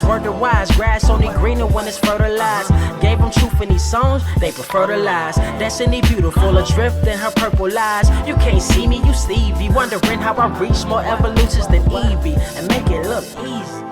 word to wise. Grass only greener when it's fertilized. Gave them truth in these songs, they prefer to lies. Destiny beautiful, adrift in her purple lies. You can't see me, you Stevie. Wondering how I reach more evolutions than Evie and make it look easy.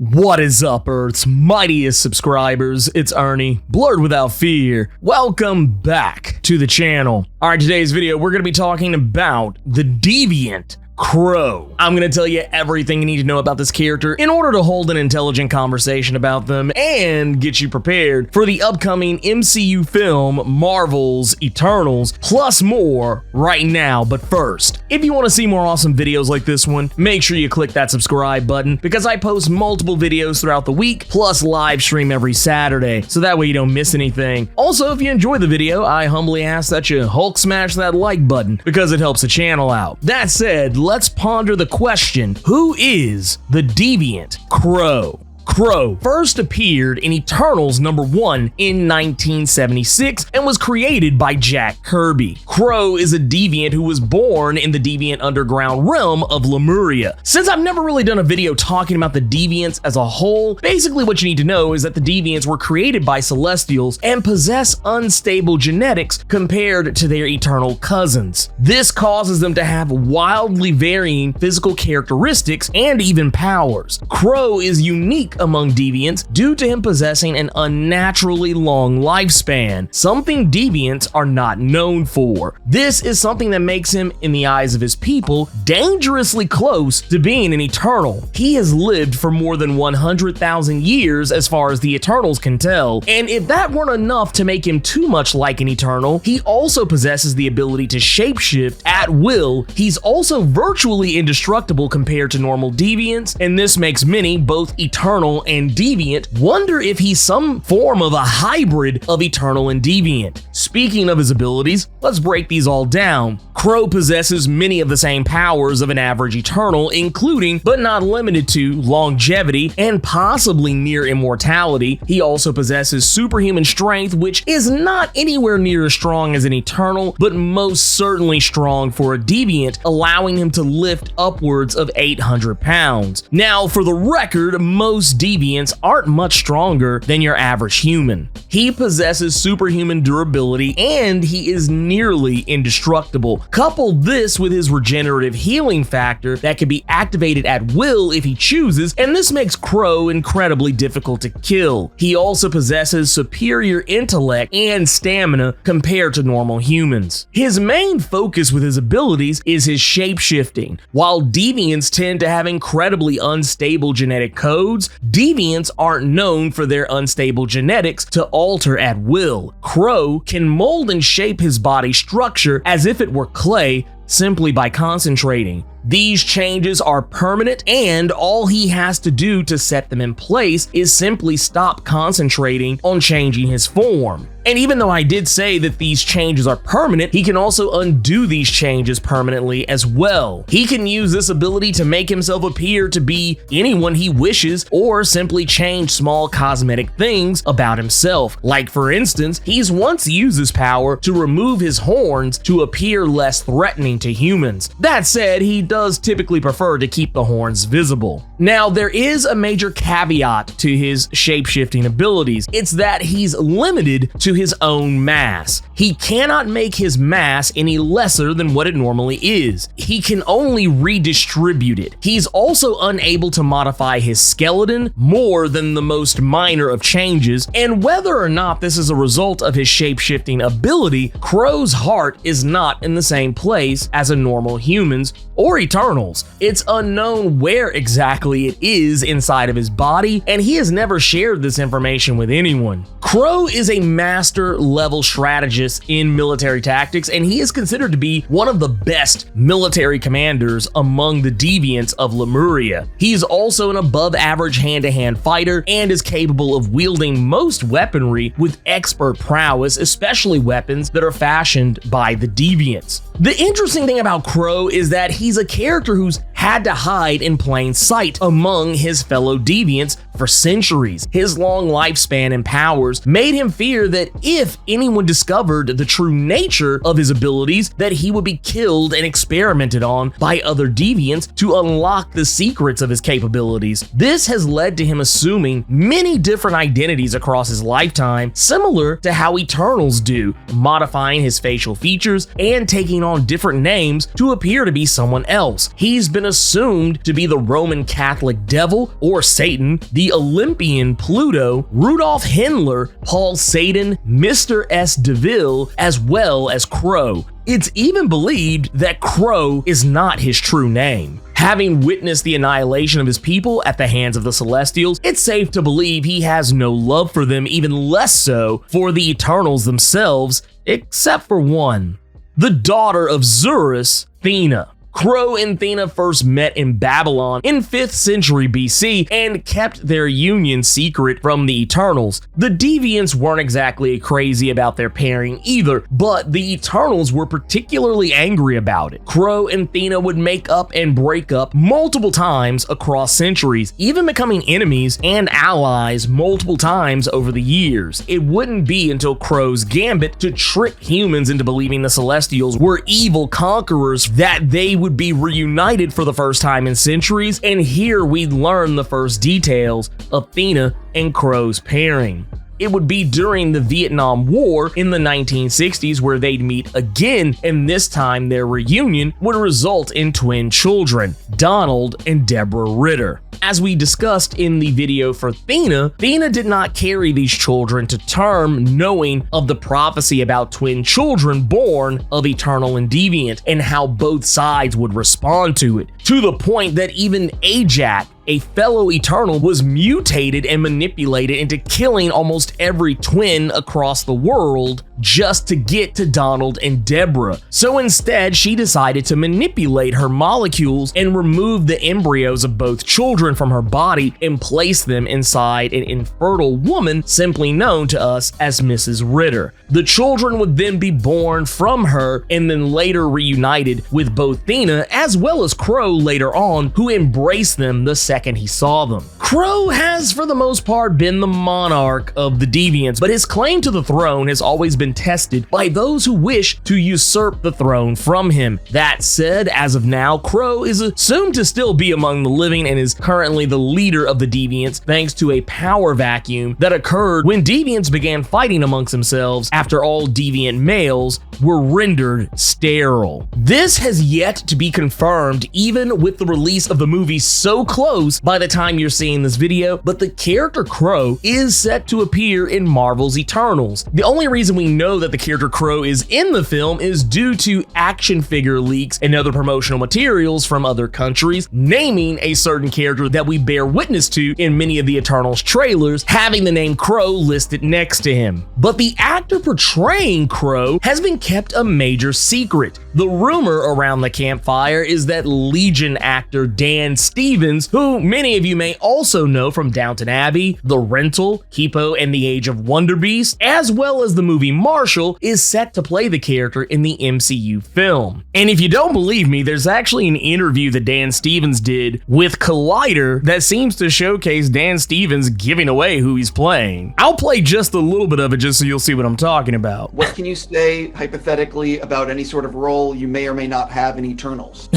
What is up, Earth's mightiest subscribers? It's Ernie, Blerd without fear. Welcome back to the channel. Alright, today's video, we're going to be talking about the Deviant Kro. I'm going to tell you everything you need to know about this character in order to hold an intelligent conversation about them and get you prepared for the upcoming MCU film Marvel's Eternals, plus more right now. But first, if you want to see more awesome videos like this one, make sure you click that subscribe button because I post multiple videos throughout the week, plus live stream every Saturday, so that way you don't miss anything. Also, if you enjoy the video, I humbly ask that you Hulk smash that like button because it helps the channel out. That said, let's ponder the question, who is the Deviant Kro? Kro first appeared in Eternals #1 in 1976 and was created by Jack Kirby. Kro is a deviant who was born in the deviant underground realm of Lemuria. Since I've never really done a video talking about the deviants as a whole, basically what you need to know is that the deviants were created by Celestials and possess unstable genetics compared to their eternal cousins. This causes them to have wildly varying physical characteristics and even powers. Kro is unique among deviants due to him possessing an unnaturally long lifespan, something deviants are not known for. This is something that makes him, in the eyes of his people, dangerously close to being an Eternal. He has lived for more than 100,000 years as far as the Eternals can tell, and if that weren't enough to make him too much like an Eternal, he also possesses the ability to shapeshift at will. He's also virtually indestructible compared to normal deviants, and this makes many, both Eternal and Deviant, wonder if he's some form of a hybrid of Eternal and Deviant. Speaking of his abilities, let's break these all down. Kro possesses many of the same powers of an average Eternal, including, but not limited to, longevity and possibly near immortality. He also possesses superhuman strength, which is not anywhere near as strong as an Eternal, but most certainly strong for a Deviant, allowing him to lift upwards of 800 pounds. Now, for the record, most deviants aren't much stronger than your average human. He possesses superhuman durability and he is nearly indestructible. Couple this with his regenerative healing factor that can be activated at will if he chooses, and this makes Kro incredibly difficult to kill. He also possesses superior intellect and stamina compared to normal humans. His main focus with his abilities is his shapeshifting. While deviants tend to have incredibly unstable genetic codes, deviants aren't known for their unstable genetics to alter at will. Kro can mold and shape his body structure as if it were clay simply by concentrating. These changes are permanent, and all he has to do to set them in place is simply stop concentrating on changing his form. And even though I did say that these changes are permanent, he can also undo these changes permanently as well. He can use this ability to make himself appear to be anyone he wishes, or simply change small cosmetic things about himself. Like, for instance, he's once used this power to remove his horns to appear less threatening to humans. That said, he does typically prefer to keep the horns visible. Now, there is a major caveat to his shapeshifting abilities. It's that he's limited to his own mass. He cannot make his mass any lesser than what it normally is. He can only redistribute it. He's also unable to modify his skeleton more than the most minor of changes, and whether or not this is a result of his shapeshifting ability, Kro's heart is not in the same place as a normal human's or Eternals. It's unknown where exactly it is inside of his body, and he has never shared this information with anyone. Kro is a master level strategist in military tactics, and he is considered to be one of the best military commanders among the deviants of Lemuria. He is also an above average hand-to-hand fighter and is capable of wielding most weaponry with expert prowess, especially weapons that are fashioned by the deviants. The interesting thing about Kro is that he's a character who's had to hide in plain sight among his fellow deviants for centuries. His long lifespan and powers made him fear that that if anyone discovered the true nature of his abilities, that he would be killed and experimented on by other deviants to unlock the secrets of his capabilities. This has led to him assuming many different identities across his lifetime, similar to how Eternals do, modifying his facial features and taking on different names to appear to be someone else. He's been assumed to be the Roman Catholic devil or Satan, the Olympian Pluto, Rudolph Himmler, Paul Satan, Mr. S. DeVille, as well as Kro. It's even believed that Kro is not his true name. Having witnessed the annihilation of his people at the hands of the Celestials, it's safe to believe he has no love for them, even less so for the Eternals themselves, except for one. The daughter of Zurus, Thena. Kro and Thena first met in Babylon in 5th century BC and kept their union secret from the Eternals. The Deviants weren't exactly crazy about their pairing either, but the Eternals were particularly angry about it. Kro and Thena would make up and break up multiple times across centuries, even becoming enemies and allies multiple times over the years. It wouldn't be until Kro's gambit to trick humans into believing the Celestials were evil conquerors that they would be reunited for the first time in centuries, and here we'd learn the first details of Thena and Kro's pairing. It would be during the Vietnam War in the 1960s where they'd meet again, and this time their reunion would result in twin children, Donald and Deborah Ritter. As we discussed in the video for Thena, Thena did not carry these children to term knowing of the prophecy about twin children born of Eternal and Deviant and how both sides would respond to it, to the point that even Ajak, a fellow Eternal, was mutated and manipulated into killing almost every twin across the world just to get to Donald and Deborah. So instead, she decided to manipulate her molecules and remove the embryos of both children from her body and place them inside an infertile woman simply known to us as Mrs. Ritter. The children would then be born from her and then later reunited with both Thena as well as Kro later on, who embraced them the second he saw them. Kro has for the most part been the monarch of the Deviants, but his claim to the throne has always been tested by those who wish to usurp the throne from him. That said, as of now, Kro is assumed to still be among the living and is currently the leader of the Deviants thanks to a power vacuum that occurred when Deviants began fighting amongst themselves after all Deviant males were rendered sterile. This has yet to be confirmed even with the release of the movie so close by the time you're seeing this video, but the character Kro is set to appear in Marvel's Eternals. The only reason we know that the character Kro is in the film is due to action figure leaks and other promotional materials from other countries, naming a certain character that we bear witness to in many of the Eternals trailers, having the name Kro listed next to him. But the actor portraying Kro has been kept a major secret. The rumor around the campfire is that Legion actor Dan Stevens, who many of you may also know from Downton Abbey, The Rental, Kipo and the Age of Wonder Beast, as well as the movie Marshall, is set to play the character in the MCU film. And if you don't believe me, there's actually an interview that Dan Stevens did with Collider that seems to showcase Dan Stevens giving away who he's playing. I'll play just a little bit of it just so you'll see what I'm talking about. What can you say hypothetically about any sort of role you may or may not have in Eternals?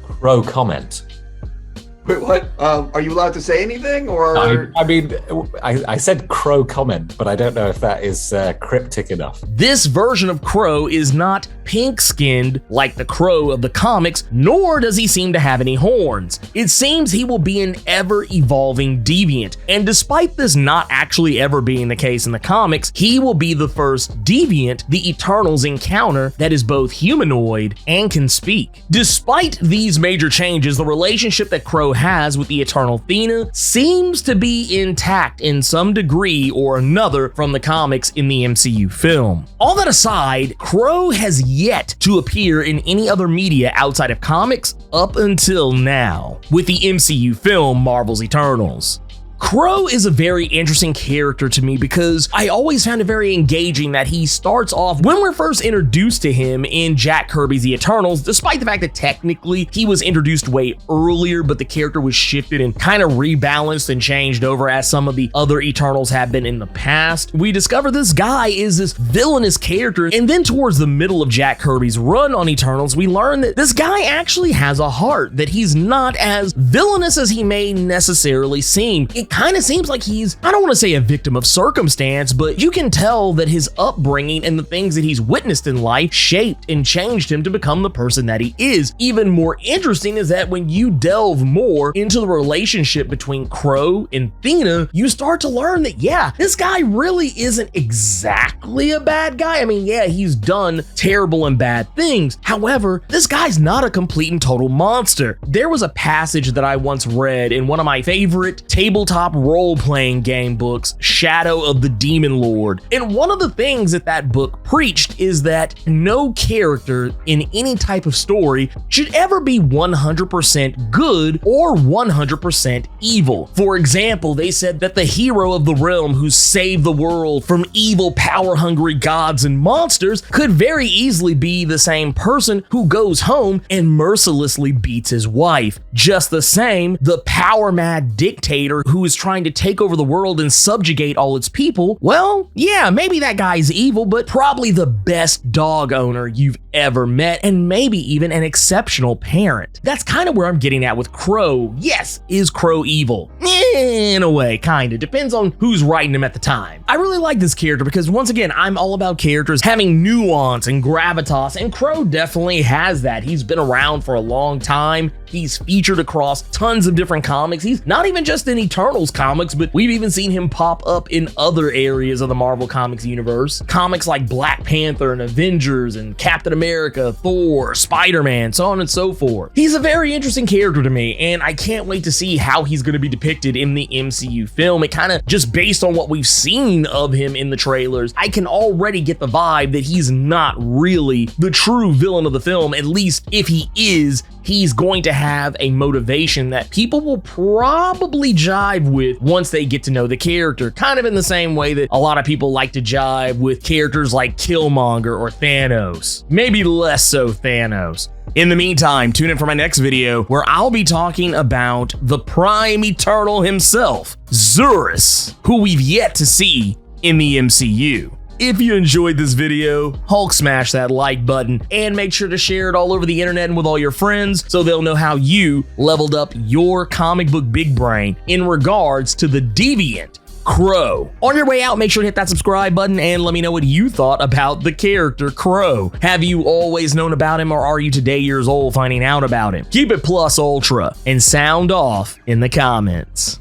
Kro comment. Wait, what? Are you allowed to say anything, or? I said Kro comment, but I don't know if that is cryptic enough. This version of Kro is not pink-skinned like the Kro of the comics, nor does he seem to have any horns. It seems he will be an ever-evolving deviant, and despite this not actually ever being the case in the comics, he will be the first deviant the Eternals encounter that is both humanoid and can speak. Despite these major changes, the relationship that Kro has with the Eternal Thena seems to be intact in some degree or another from the comics in the MCU film. All that aside, Kro has yet to appear in any other media outside of comics up until now, with the MCU film Marvel's Eternals. Kro is a very interesting character to me because I always found it very engaging that he starts off when we're first introduced to him in Jack Kirby's The Eternals, despite the fact that technically he was introduced way earlier, but the character was shifted and kind of rebalanced and changed over as some of the other Eternals have been in the past. We discover this guy is this villainous character, and then towards the middle of Jack Kirby's run on Eternals, we learn that this guy actually has a heart, that he's not as villainous as he may necessarily seem. It kind of seems like he's, I don't want to say a victim of circumstance, but you can tell that his upbringing and the things that he's witnessed in life shaped and changed him to become the person that he is. Even more interesting is that when you delve more into the relationship between Kro and Thena, you start to learn that, yeah, this guy really isn't exactly a bad guy. I mean, yeah, he's done terrible and bad things. However, this guy's not a complete and total monster. There was a passage that I once read in one of my favorite tabletop role-playing game books, Shadow of the Demon Lord. And one of the things that that book preached is that no character in any type of story should ever be 100% good or 100% evil. For example, they said that the hero of the realm who saved the world from evil, power-hungry gods and monsters could very easily be the same person who goes home and mercilessly beats his wife. Just the same, the power-mad dictator who is trying to take over the world and subjugate all its people, well, yeah, maybe that guy's evil, but probably the best dog owner you've ever met, and maybe even an exceptional parent. That's kind of where I'm getting at with Kro. Yes, is Kro evil? In a way, kind of. Depends on who's writing him at the time. I really like this character because, once again, I'm all about characters having nuance and gravitas, and Kro definitely has that. He's been around for a long time. He's featured across tons of different comics. He's not even just in Eternals comics, but we've even seen him pop up in other areas of the Marvel Comics universe. Comics like Black Panther and Avengers and Captain America, Thor, Spider-Man, so on and so forth. He's a very interesting character to me, and I can't wait to see how he's going to be depicted in the MCU film. It kind of, just based on what we've seen of him in the trailers, I can already get the vibe that he's not really the true villain of the film. At least if he is, he's going to have a motivation that people will probably jive with once they get to know the character, kind of in the same way that a lot of people like to jive with characters like Killmonger or Thanos. Maybe less so Thanos. In the meantime, tune in for my next video where I'll be talking about the Prime Eternal himself, Zurus, who we've yet to see in the MCU. If you enjoyed this video, Hulk smash that like button and make sure to share it all over the internet and with all your friends so they'll know how you leveled up your comic book big brain in regards to the Deviant Kro. On your way out, make sure to hit that subscribe button and let me know what you thought about the character Kro. Have you always known about him, or are you today years old finding out about him? Keep it plus ultra and sound off in the comments.